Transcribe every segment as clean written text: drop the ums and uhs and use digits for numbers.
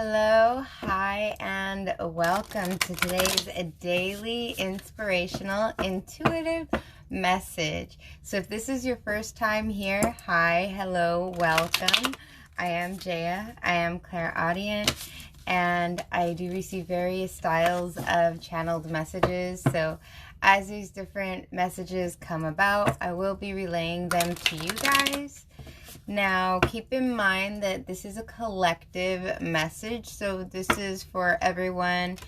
Hello, hi, and welcome to today's daily inspirational intuitive message. So if this is your first time here, hi, hello, welcome. I am Jeya. I am clairaudient, and I do receive various styles of channeled messages. So as these different messages come about, I will be relaying them to you guys. Now, keep in mind that this is a collective message, so this is for everyone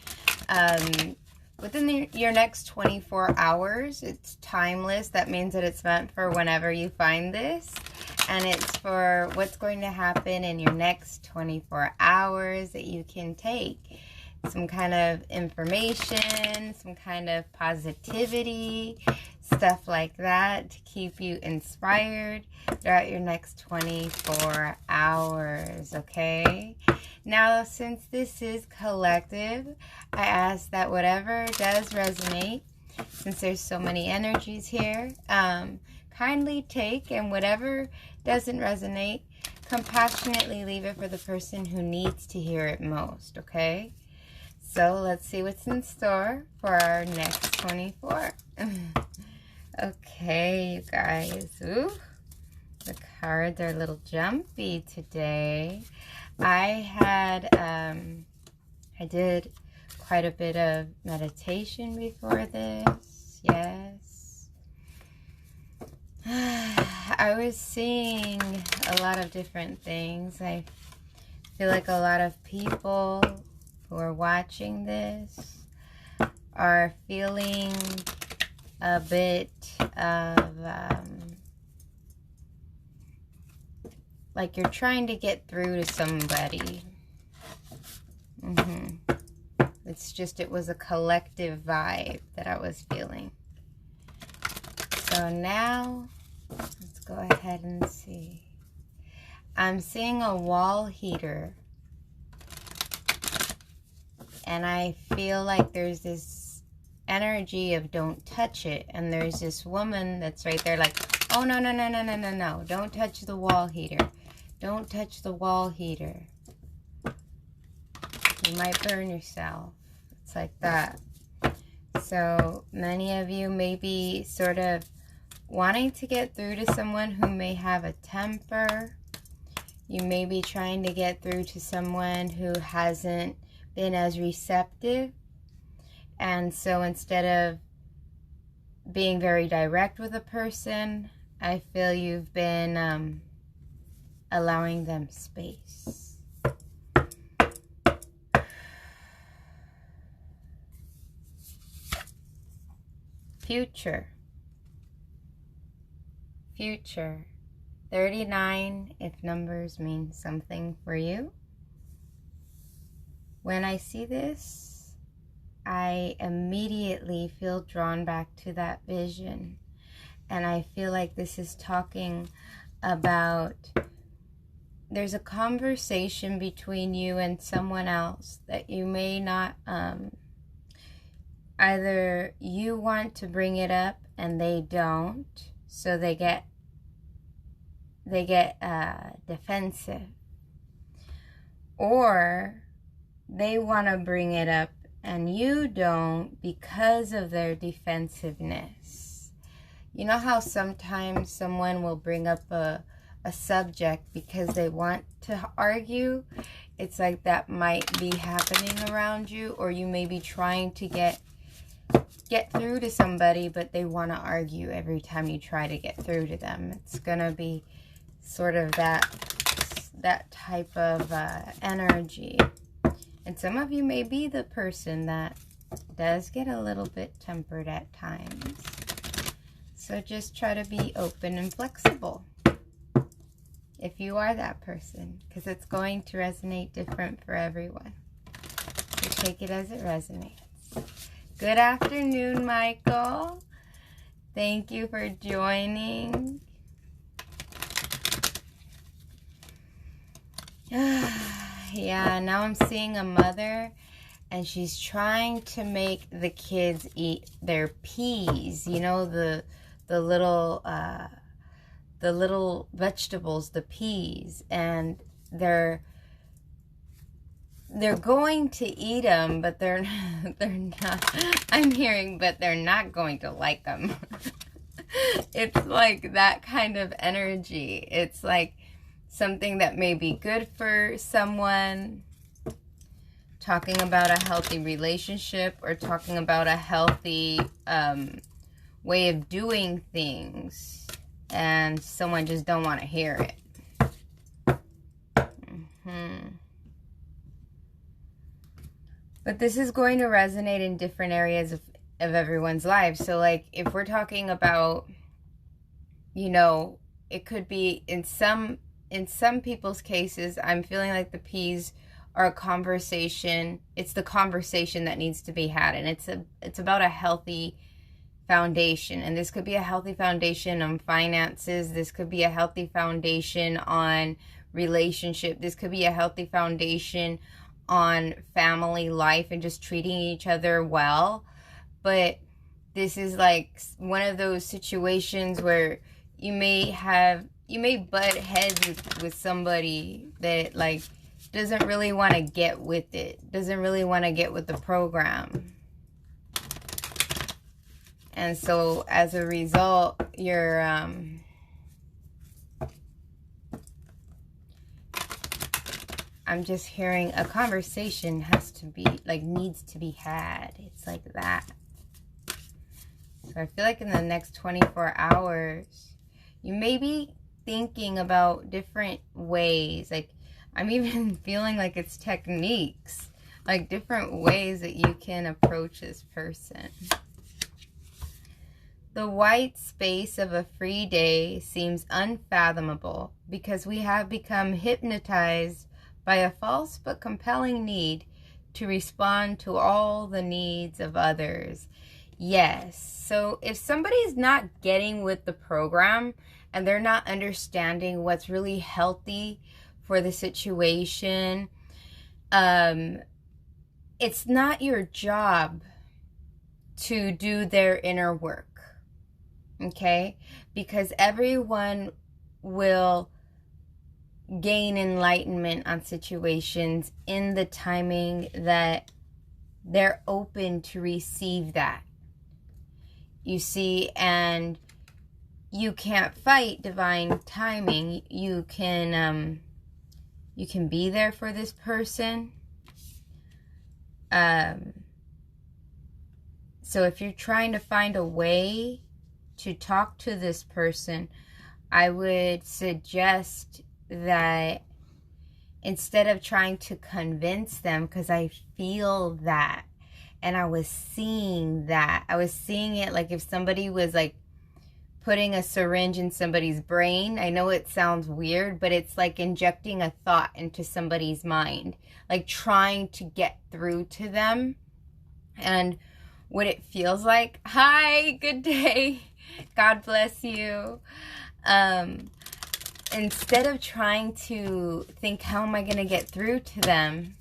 within your next 24 hours. It's timeless. That means that it's meant for whenever you find this, and it's for what's going to happen in your next 24 hours that you can take some kind of information, some kind of positivity, stuff like that to keep you inspired throughout your next 24 hours, okay? Now, since this is collective, I ask that whatever does resonate, since there's so many energies here, kindly take, and whatever doesn't resonate, compassionately leave it for the person who needs to hear it most, okay? So let's see what's in store for our next 24. Okay, you guys. Ooh, the cards are a little jumpy today. I did quite a bit of meditation before this. Yes. I was seeing a lot of different things. I feel like a lot of people who are watching this are feeling a bit of like you're trying to get through to somebody. It was a collective vibe that I was feeling. So now, let's go ahead and see. I'm seeing a wall heater. And I feel like there's this energy of don't touch it. And there's this woman that's right there like, oh, no, no, no, no, no, no, no. Don't touch the wall heater. Don't touch the wall heater. You might burn yourself. It's like that. So many of you may be sort of wanting to get through to someone who may have a temper. You may be trying to get through to someone who hasn't been as receptive, and so instead of being very direct with a person, I feel you've been allowing them space. Future 39, if numbers mean something for you. When I see this, I immediately feel drawn back to that vision. And I feel like this is talking about there's a conversation between you and someone else that you may not, either you want to bring it up and they don't, so they get defensive. Or they want to bring it up and you don't because of their defensiveness. You know how sometimes someone will bring up a subject because they want to argue? It's like that might be happening around you, or you may be trying to get through to somebody, but they want to argue every time you try to get through to them. It's going to be sort of that type of energy. And some of you may be the person that does get a little bit tempered at times. So just try to be open and flexible if you are that person, because it's going to resonate different for everyone. So take it as it resonates. Good afternoon, Michael. Thank you for joining. Yeah, now I'm seeing a mother, and she's trying to make the kids eat their peas. You know, the little vegetables, the peas, and they're they're going to eat them, but they're not, I'm hearing, but they're not going to like them. It's like that kind of energy. It's like something that may be good for someone, talking about a healthy relationship or talking about a healthy way of doing things, and someone just don't want to hear it. But this is going to resonate in different areas of everyone's lives. So like if we're talking about, you know, it could be in some people's cases, I'm feeling like the P's are a conversation. It's the conversation that needs to be had, and it's about a healthy foundation. And this could be a healthy foundation on finances. This could be a healthy foundation on relationship. This could be a healthy foundation on family life and just treating each other well. But this is like one of those situations where you may butt heads with somebody that like doesn't really want to get with it, doesn't really want to get with the program. And so as a result, you're I'm just hearing a conversation has to be, like, needs to be had. It's like that. So I feel like in the next 24 hours, you may be thinking about different ways. Like, I'm even feeling like it's techniques, like different ways that you can approach this person. The white space of a free day seems unfathomable because we have become hypnotized by a false but compelling need to respond to all the needs of others. Yes. So if somebody's not getting with the program and they're not understanding what's really healthy for the situation, it's not your job to do their inner work. Okay? Because everyone will gain enlightenment on situations in the timing that they're open to receive that. You see, and you can't fight divine timing. You can be there for this person. So if you're trying to find a way to talk to this person, I would suggest that instead of trying to convince them, because I feel that, and I was seeing that. I was seeing it like if somebody was like putting a syringe in somebody's brain. I know it sounds weird, but it's like injecting a thought into somebody's mind, like trying to get through to them. And what it feels like, hi, good day, God bless you. Instead of trying to think, how am I going to get through to them?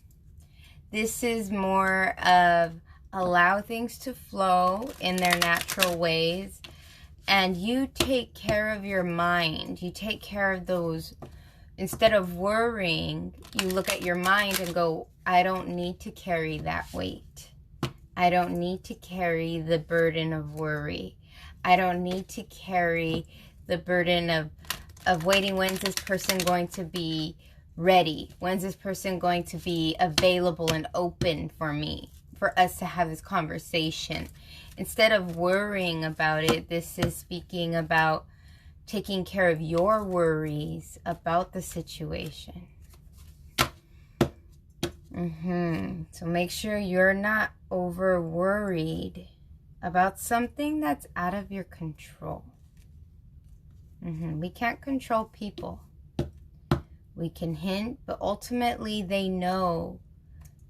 This is more of allow things to flow in their natural ways. And you take care of your mind. You take care of those. Instead of worrying, you look at your mind and go, I don't need to carry that weight. I don't need to carry the burden of worry. I don't need to carry the burden of waiting. When's this person going to be ready? When's this person going to be available and open for me, for us to have this conversation? Instead of worrying about it, this is speaking about taking care of your worries about the situation. So make sure you're not over worried about something that's out of your control. We can't control people. We can hint, but ultimately they know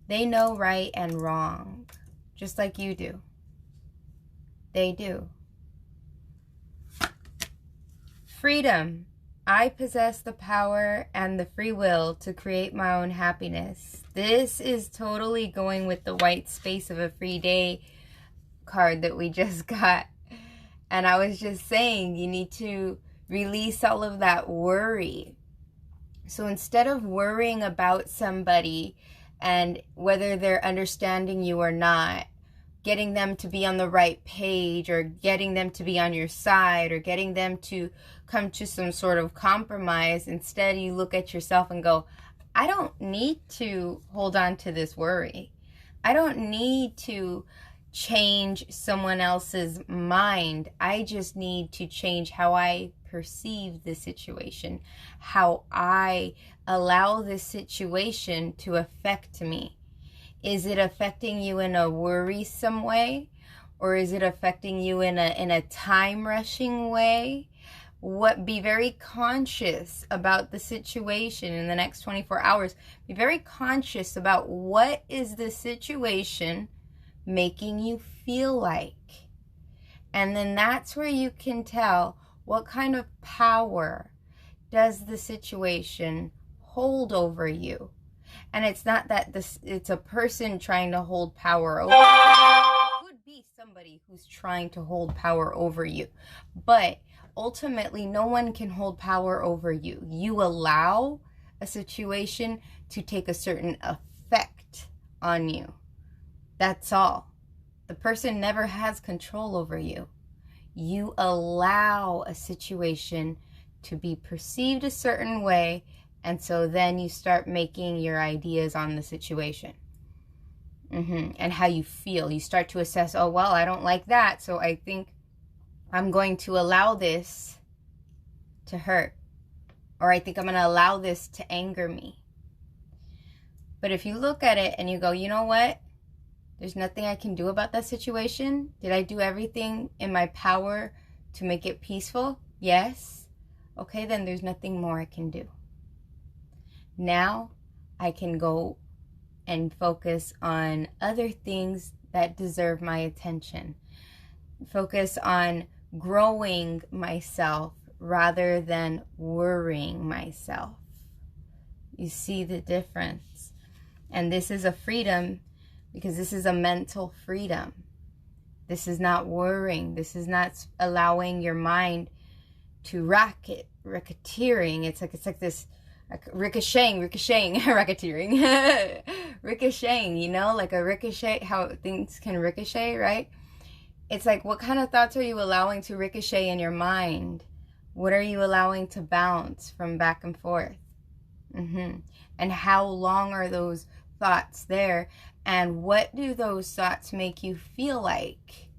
right and wrong, just like you do. They do. Freedom. I possess the power and the free will to create my own happiness. This is totally going with the white space of a free day card that we just got. And I was just saying, you need to release all of that worry. So instead of worrying about somebody and whether they're understanding you or not, getting them to be on the right page, or getting them to be on your side, or getting them to come to some sort of compromise. Instead, you look at yourself and go, I don't need to hold on to this worry. I don't need to change someone else's mind. I just need to change how I perceive the situation, how I allow this situation to affect me. Is it affecting you in a worrisome way, or is it affecting you in a time rushing way? Be very conscious about the situation in the next 24 hours. Be very conscious about what is the situation making you feel like. And then that's where you can tell what kind of power does the situation hold over you. And it's not that it's a person trying to hold power over you. It could be somebody who's trying to hold power over you. But ultimately, no one can hold power over you. You allow a situation to take a certain effect on you. That's all. The person never has control over you. You allow a situation to be perceived a certain way, and so then you start making your ideas on the situation. And how you feel. You start to assess, oh, well, I don't like that, so I think I'm going to allow this to hurt. Or I think I'm going to allow this to anger me. But if you look at it and you go, you know what? There's nothing I can do about that situation. Did I do everything in my power to make it peaceful? Yes. Okay, then there's nothing more I can do. Now I can go and focus on other things that deserve my attention. Focus on growing myself rather than worrying myself. You see the difference? And this is a freedom, because this is a mental freedom. This is not worrying. This is not allowing your mind to racketeering. It's like this ricocheting, racketeering, ricocheting, you know, like a ricochet, how things can ricochet, right? It's like, what kind of thoughts are you allowing to ricochet in your mind? What are you allowing to bounce from back and forth? And how long are those thoughts there? And what do those thoughts make you feel like?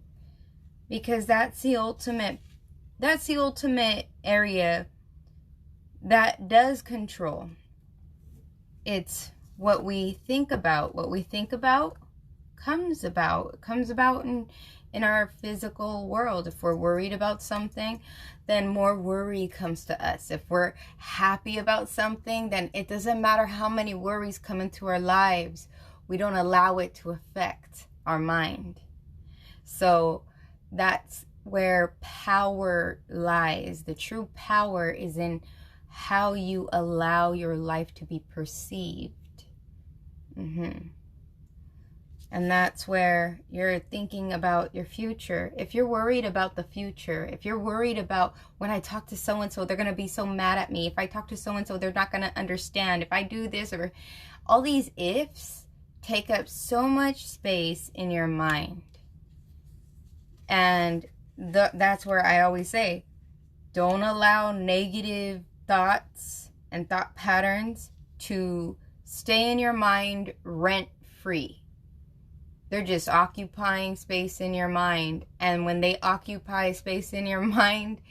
Because that's the ultimate area that does control. It's what we think about. What we think about comes about. It comes about in our physical world. If we're worried about something, then more worry comes to us. If we're happy about something, then it doesn't matter how many worries come into our lives. We don't allow it to affect our mind. So that's where power lies. The true power is in how you allow your life to be perceived. And that's where you're thinking about your future. If you're worried about the future, if you're worried about, when I talk to so-and-so, they're going to be so mad at me. If I talk to so-and-so, they're not going to understand. If I do this, or all these ifs take up so much space in your mind. And that's where I always say, don't allow negative thoughts and thought patterns to stay in your mind rent-free. They're just occupying space in your mind. And when they occupy space in your mind,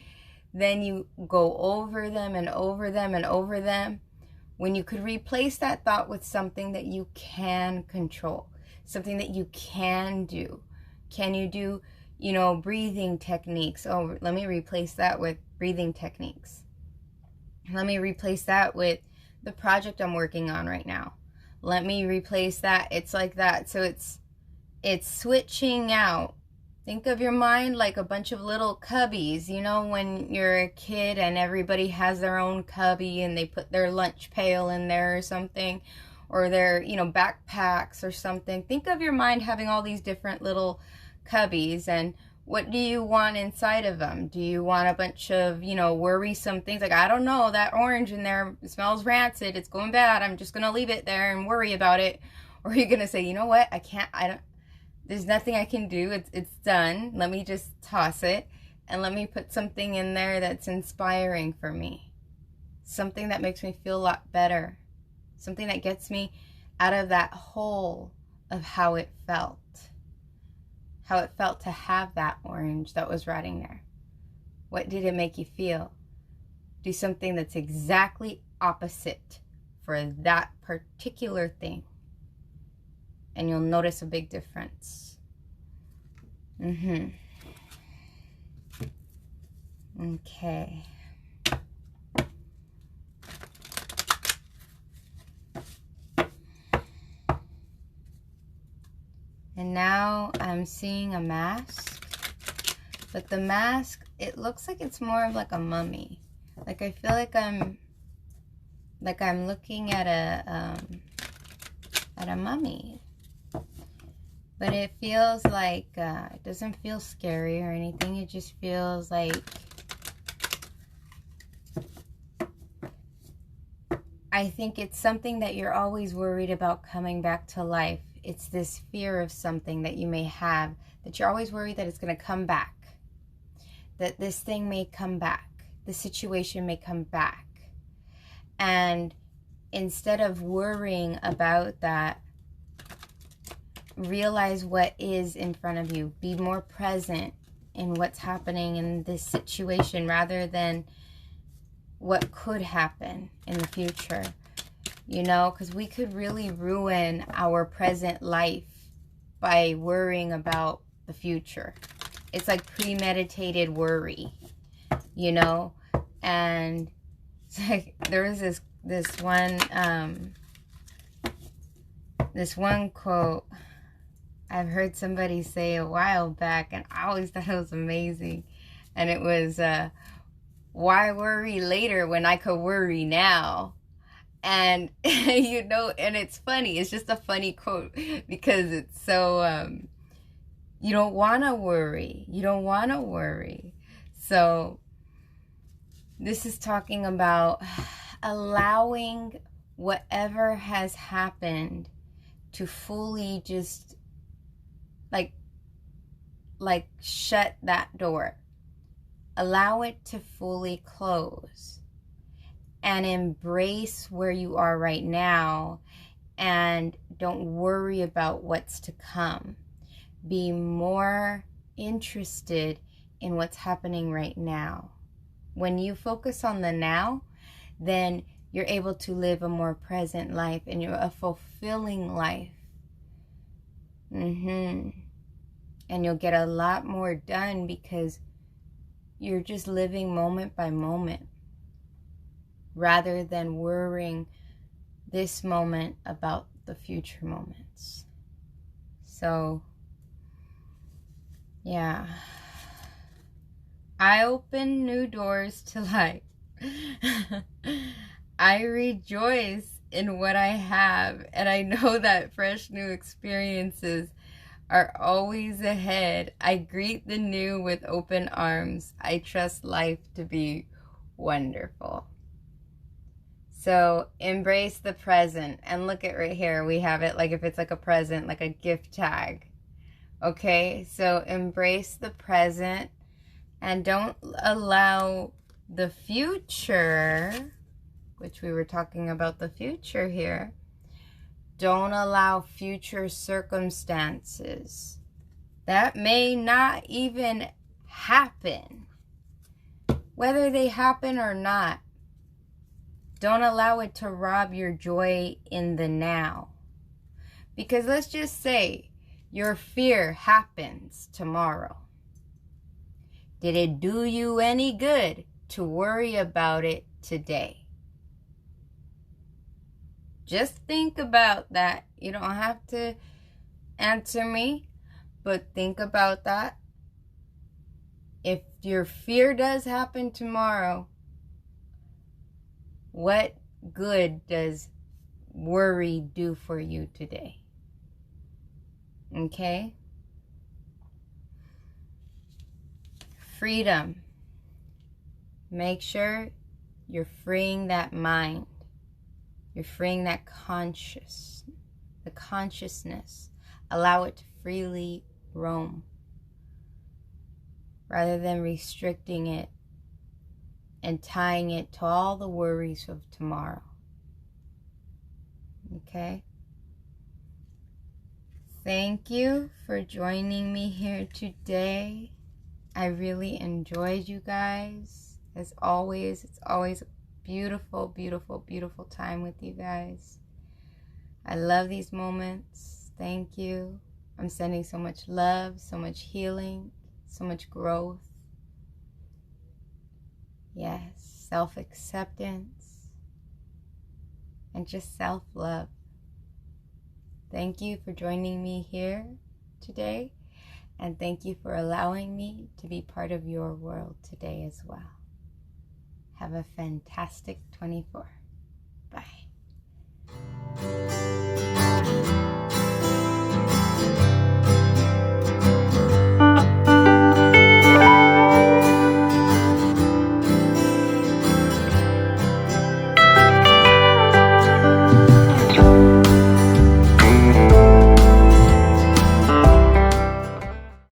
then you go over them and over them and over them. When you could replace that thought with something that you can control, something that you can do. Can you do, breathing techniques? Oh, let me replace that with breathing techniques. Let me replace that with the project I'm working on right now. Let me replace that. It's like that. So it's switching out. Think of your mind like a bunch of little cubbies. You know, when you're a kid and everybody has their own cubby and they put their lunch pail in there or something, or their, backpacks or something. Think of your mind having all these different little cubbies, and what do you want inside of them? Do you want a bunch of, worrisome things? Like, I don't know, that orange in there smells rancid. It's going bad. I'm just going to leave it there and worry about it. Or are you going to say, you know what? There's nothing I can do. It's done. Let me just toss it and let me put something in there that's inspiring for me. Something that makes me feel a lot better. Something that gets me out of that hole of how it felt. How it felt to have that orange that was rotting there. What did it make you feel? Do something that's exactly opposite for that particular thing. And you'll notice a big difference. Okay. And now I'm seeing a mask. But the mask, it looks like it's more of like a mummy. Like I feel like I'm looking at a mummy. But it feels like, it doesn't feel scary or anything. It just feels like, I think it's something that you're always worried about coming back to life. It's this fear of something that you may have, that you're always worried that it's going to come back. That this thing may come back. The situation may come back. And instead of worrying about that, realize what is in front of you. Be more present in what's happening in this situation rather than what could happen in the future. You know, because we could really ruin our present life by worrying about the future. It's like premeditated worry, you know? And it's like, there was this one quote I've heard somebody say a while back, and I always thought it was amazing. And it was, why worry later when I could worry now? And, you know, and it's funny. It's just a funny quote because it's so, you don't want to worry. You don't want to worry. So this is talking about allowing whatever has happened to fully just like shut that door. Allow it to fully close. And embrace where you are right now and don't worry about what's to come. Be more interested in what's happening right now. When you focus on the now, then you're able to live a more present life and a fulfilling life. And you'll get a lot more done because you're just living moment by moment, rather than worrying this moment about the future moments. So, yeah. I open new doors to life. I rejoice in what I have, and I know that fresh new experiences are always ahead. I greet the new with open arms. I trust life to be wonderful. So embrace the present. And look at right here. We have it like if it's like a present, like a gift tag. Okay? So embrace the present and don't allow the future, which we were talking about the future here. Don't allow future circumstances that may not even happen. Whether they happen or not, don't allow it to rob your joy in the now. Because let's just say your fear happens tomorrow. Did it do you any good to worry about it today? Just think about that. You don't have to answer me, but think about that. If your fear does happen tomorrow, what good does worry do for you today? Okay? Freedom. Make sure you're freeing that mind. You're freeing that consciousness. the consciousness. Allow it to freely roam rather than restricting it and tying it to all the worries of tomorrow. Okay? Thank you for joining me here today. I really enjoyed you guys. As always, it's always a beautiful, beautiful, beautiful time with you guys. I love these moments. Thank you. I'm sending so much love, so much healing, so much growth. Yes, self-acceptance and just self-love. Thank you for joining me here today, and thank you for allowing me to be part of your world today as well. Have a fantastic 24. Bye.